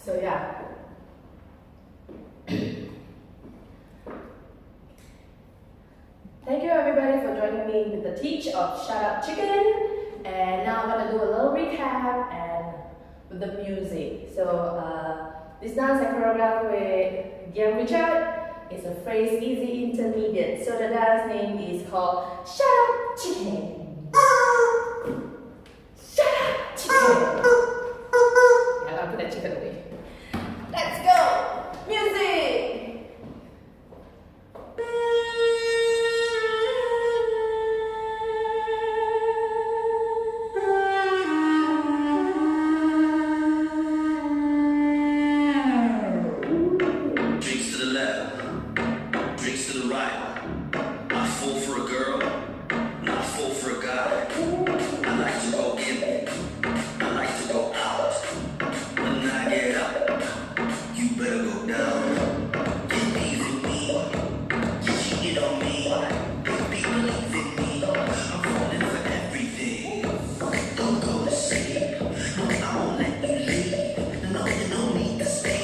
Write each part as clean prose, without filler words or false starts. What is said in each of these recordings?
So yeah. Thank you everybody for joining me with the teach of Shut Up Chicken. And now I'm gonna do a little recap and with the music. So this dance I choreographed with Guillaume Richard. It's a phrase easy intermediate. So the dance name is called Shut Up Chicken. Shut up chicken. Yeah, I'll put that chicken away. Let's go! Music! Drinks to the left, drinks to the right. I fall for a girl, not fall for a guy. I like to go in, I like to go out. When I get up, you better go down. Get even me, you cheated on me. Baby, believe in me, I'm falling for everything. Don't go to sleep, no, I won't let you leave. No, you don't need to stay.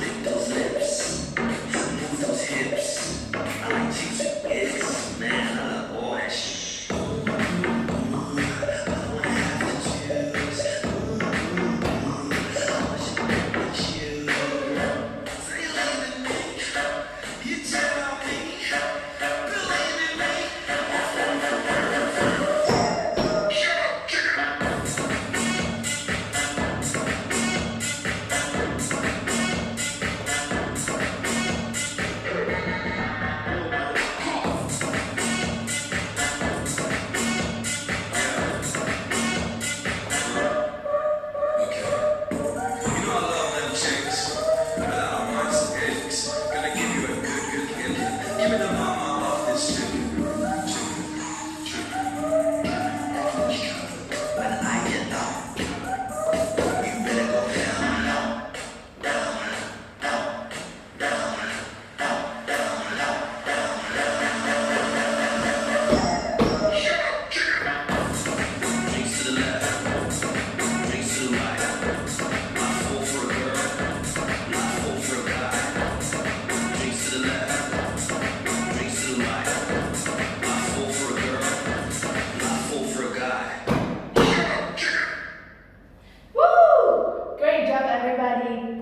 Lick those lips, move those hips. I like chicks with hips, man, I love boys. I don't have to choose. I wish I could choose. Say you live in me, you tell me, believe in me.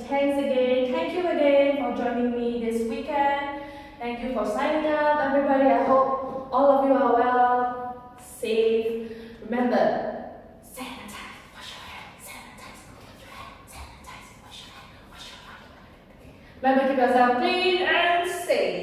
Thanks again. Thank you again for joining me this weekend. Thank you for signing up, everybody. I hope all of you are well, safe. Remember, sanitize, wash your hands, sanitize, wash your hands, sanitize, wash your hands, wash your hands. Remember, keep yourself clean and safe.